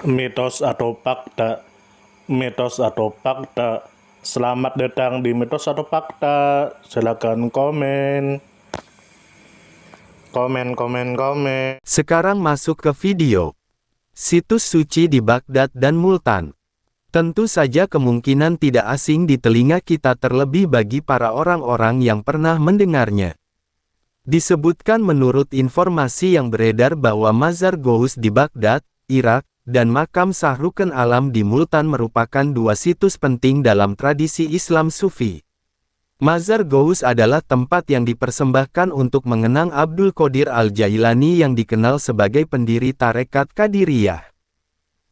Mitos atau fakta? Mitos atau fakta? Selamat datang di Mitos atau Fakta. Silakan komen. Komen. Sekarang masuk ke video. Situs suci di Baghdad dan Multan. Tentu saja kemungkinan tidak asing di telinga kita, terlebih bagi para orang-orang yang pernah mendengarnya. Disebutkan menurut informasi yang beredar bahwa Mazar Gous di Baghdad, Irak, dan makam Shah Rukn Alam di Multan merupakan dua situs penting dalam tradisi Islam Sufi. Mazar Gous adalah tempat yang dipersembahkan untuk mengenang Abdul Qadir Al-Jailani yang dikenal sebagai pendiri tarekat Qadiriyah.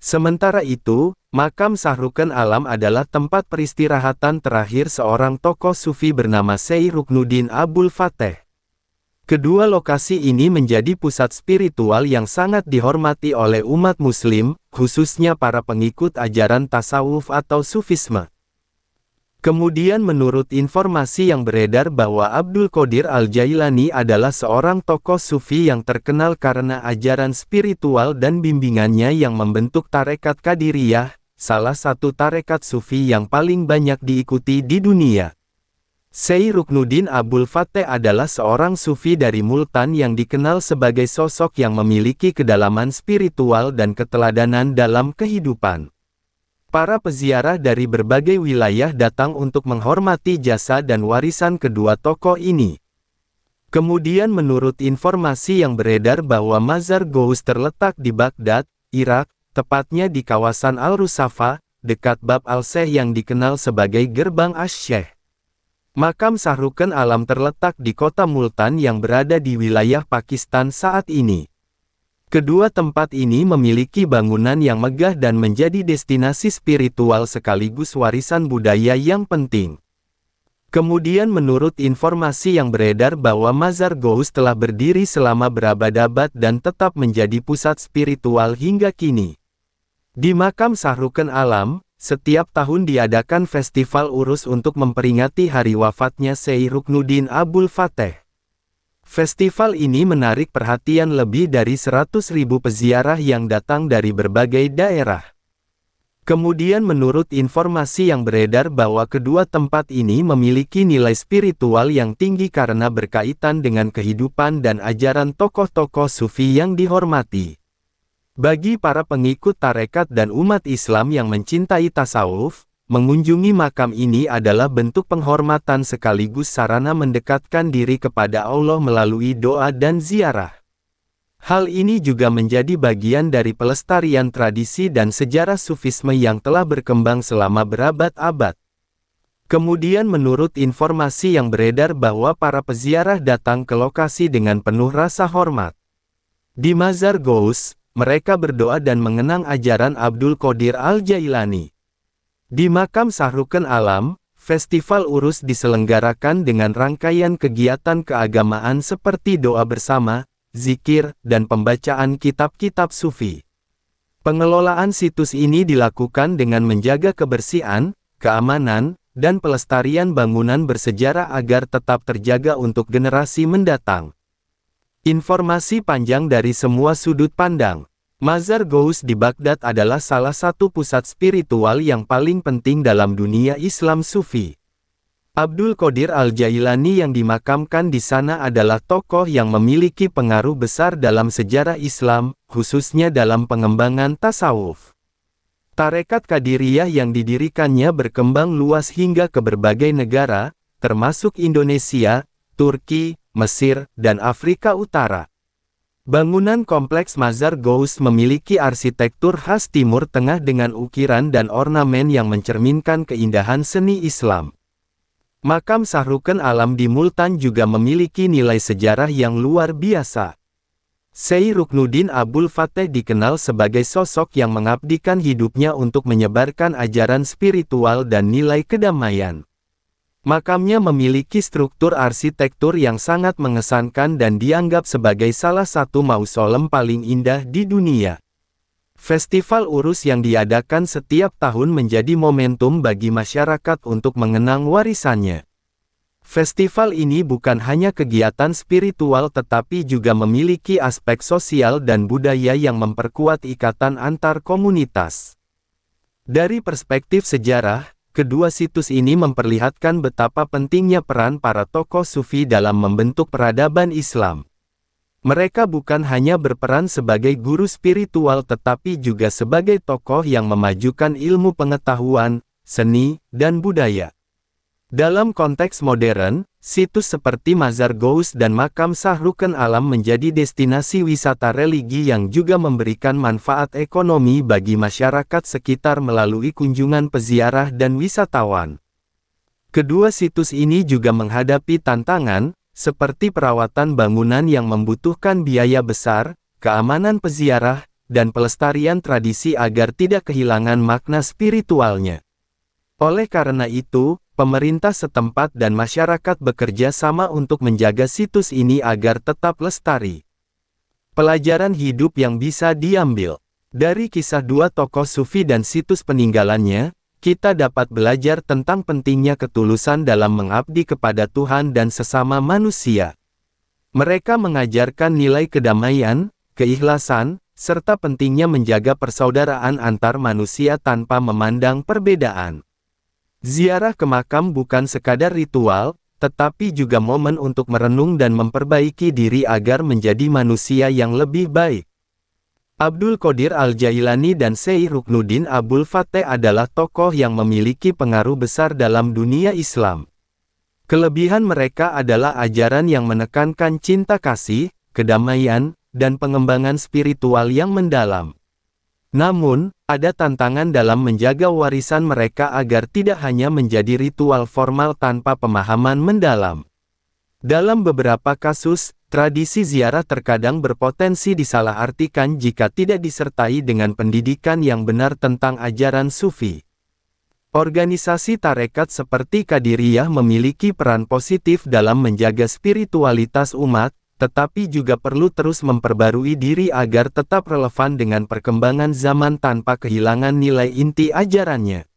Sementara itu, makam Shah Rukn Alam adalah tempat peristirahatan terakhir seorang tokoh Sufi bernama Syekh Ruknuddin Abul Fateh. Kedua lokasi ini menjadi pusat spiritual yang sangat dihormati oleh umat Muslim, khususnya para pengikut ajaran tasawuf atau Sufisme. Kemudian menurut informasi yang beredar bahwa Abdul Qadir Al-Jailani adalah seorang tokoh Sufi yang terkenal karena ajaran spiritual dan bimbingannya yang membentuk tarekat Qadiriyah, salah satu tarekat Sufi yang paling banyak diikuti di dunia. Syekh Ruknuddin Abul Fateh adalah seorang Sufi dari Multan yang dikenal sebagai sosok yang memiliki kedalaman spiritual dan keteladanan dalam kehidupan. Para peziarah dari berbagai wilayah datang untuk menghormati jasa dan warisan kedua tokoh ini. Kemudian menurut informasi yang beredar bahwa Mazar Gous terletak di Baghdad, Irak, tepatnya di kawasan Al-Rusafa, dekat Bab Al-Sheikh yang dikenal sebagai Gerbang Asy-Syekh. Makam Shah Rukn Alam terletak di kota Multan yang berada di wilayah Pakistan saat ini. Kedua tempat ini memiliki bangunan yang megah dan menjadi destinasi spiritual sekaligus warisan budaya yang penting. Kemudian menurut informasi yang beredar bahwa Mazar Gous telah berdiri selama berabad-abad dan tetap menjadi pusat spiritual hingga kini. Di makam Shah Rukn Alam, setiap tahun diadakan festival urus untuk memperingati hari wafatnya Syekh Ruknuddin Abul Fateh. Festival ini menarik perhatian lebih dari 100.000 peziarah yang datang dari berbagai daerah. Kemudian menurut informasi yang beredar bahwa kedua tempat ini memiliki nilai spiritual yang tinggi karena berkaitan dengan kehidupan dan ajaran tokoh-tokoh Sufi yang dihormati. Bagi para pengikut tarekat dan umat Islam yang mencintai tasawuf, mengunjungi makam ini adalah bentuk penghormatan sekaligus sarana mendekatkan diri kepada Allah melalui doa dan ziarah. Hal ini juga menjadi bagian dari pelestarian tradisi dan sejarah Sufisme yang telah berkembang selama berabad-abad. Kemudian menurut informasi yang beredar bahwa para peziarah datang ke lokasi dengan penuh rasa hormat. Di Mazar Gous, mereka berdoa dan mengenang ajaran Abdul Qadir Al-Jailani. Di makam Shah Rukn Alam, festival urus diselenggarakan dengan rangkaian kegiatan keagamaan seperti doa bersama, zikir, dan pembacaan kitab-kitab Sufi. Pengelolaan situs ini dilakukan dengan menjaga kebersihan, keamanan, dan pelestarian bangunan bersejarah agar tetap terjaga untuk generasi mendatang. Informasi panjang dari semua sudut pandang. Mazar Gous di Baghdad adalah salah satu pusat spiritual yang paling penting dalam dunia Islam Sufi. Abdul Qadir Al-Jailani yang dimakamkan di sana adalah tokoh yang memiliki pengaruh besar dalam sejarah Islam, khususnya dalam pengembangan tasawuf. Tarekat Qadiriyah yang didirikannya berkembang luas hingga ke berbagai negara, termasuk Indonesia, Turki, Mesir, dan Afrika Utara. Bangunan kompleks Mazar Gous memiliki arsitektur khas Timur Tengah dengan ukiran dan ornamen yang mencerminkan keindahan seni Islam. Makam Shah Rukn Alam di Multan juga memiliki nilai sejarah yang luar biasa. Syekh Ruknuddin Abul Fateh dikenal sebagai sosok yang mengabdikan hidupnya untuk menyebarkan ajaran spiritual dan nilai kedamaian. Makamnya memiliki struktur arsitektur yang sangat mengesankan dan dianggap sebagai salah satu mausolem paling indah di dunia. Festival urus yang diadakan setiap tahun menjadi momentum bagi masyarakat untuk mengenang warisannya. Festival ini bukan hanya kegiatan spiritual tetapi juga memiliki aspek sosial dan budaya yang memperkuat ikatan antar komunitas. Dari perspektif sejarah, kedua situs ini memperlihatkan betapa pentingnya peran para tokoh sufi dalam membentuk peradaban Islam. Mereka bukan hanya berperan sebagai guru spiritual tetapi juga sebagai tokoh yang memajukan ilmu pengetahuan, seni, dan budaya. Dalam konteks modern, situs seperti Mazar Gous dan Makam Sahruken Alam menjadi destinasi wisata religi yang juga memberikan manfaat ekonomi bagi masyarakat sekitar melalui kunjungan peziarah dan wisatawan. Kedua situs ini juga menghadapi tantangan, seperti perawatan bangunan yang membutuhkan biaya besar, keamanan peziarah, dan pelestarian tradisi agar tidak kehilangan makna spiritualnya. Oleh karena itu, pemerintah setempat dan masyarakat bekerja sama untuk menjaga situs ini agar tetap lestari. Pelajaran hidup yang bisa diambil dari kisah dua tokoh sufi dan situs peninggalannya, kita dapat belajar tentang pentingnya ketulusan dalam mengabdi kepada Tuhan dan sesama manusia. Mereka mengajarkan nilai kedamaian, keikhlasan, serta pentingnya menjaga persaudaraan antar manusia tanpa memandang perbedaan. Ziarah ke makam bukan sekadar ritual, tetapi juga momen untuk merenung dan memperbaiki diri agar menjadi manusia yang lebih baik. Abdul Qadir Al-Jailani dan Syekh Ruknuddin Abul Fateh adalah tokoh yang memiliki pengaruh besar dalam dunia Islam. Kelebihan mereka adalah ajaran yang menekankan cinta kasih, kedamaian, dan pengembangan spiritual yang mendalam. Namun, ada tantangan dalam menjaga warisan mereka agar tidak hanya menjadi ritual formal tanpa pemahaman mendalam. Dalam beberapa kasus, tradisi ziarah terkadang berpotensi disalahartikan jika tidak disertai dengan pendidikan yang benar tentang ajaran sufi. Organisasi tarekat seperti Qadiriyah memiliki peran positif dalam menjaga spiritualitas umat, tetapi juga perlu terus memperbarui diri agar tetap relevan dengan perkembangan zaman tanpa kehilangan nilai inti ajarannya.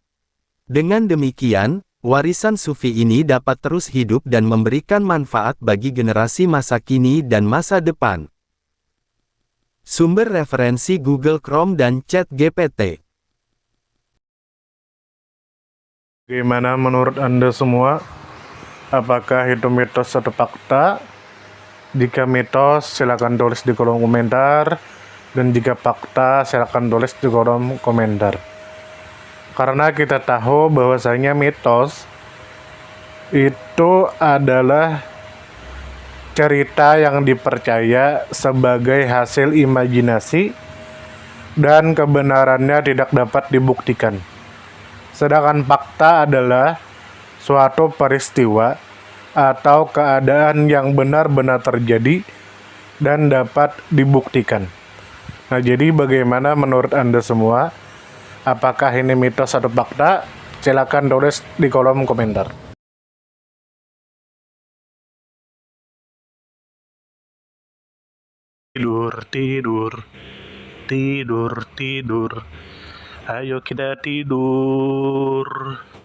Dengan demikian, warisan sufi ini dapat terus hidup dan memberikan manfaat bagi generasi masa kini dan masa depan. Sumber referensi Google Chrome dan ChatGPT. Bagaimana menurut Anda semua? Apakah itu mitos atau fakta? Jika mitos, silakan tulis di kolom komentar. Dan jika fakta, silakan tulis di kolom komentar. Karena kita tahu bahwasanya mitos itu adalah cerita yang dipercaya sebagai hasil imajinasi dan kebenarannya tidak dapat dibuktikan. Sedangkan fakta adalah suatu peristiwa atau keadaan yang benar-benar terjadi dan dapat dibuktikan. Nah, jadi bagaimana menurut Anda semua? Apakah ini mitos atau fakta? Silakan tulis di kolom komentar. Tidur, tidur, tidur, tidur. Ayo kita tidur.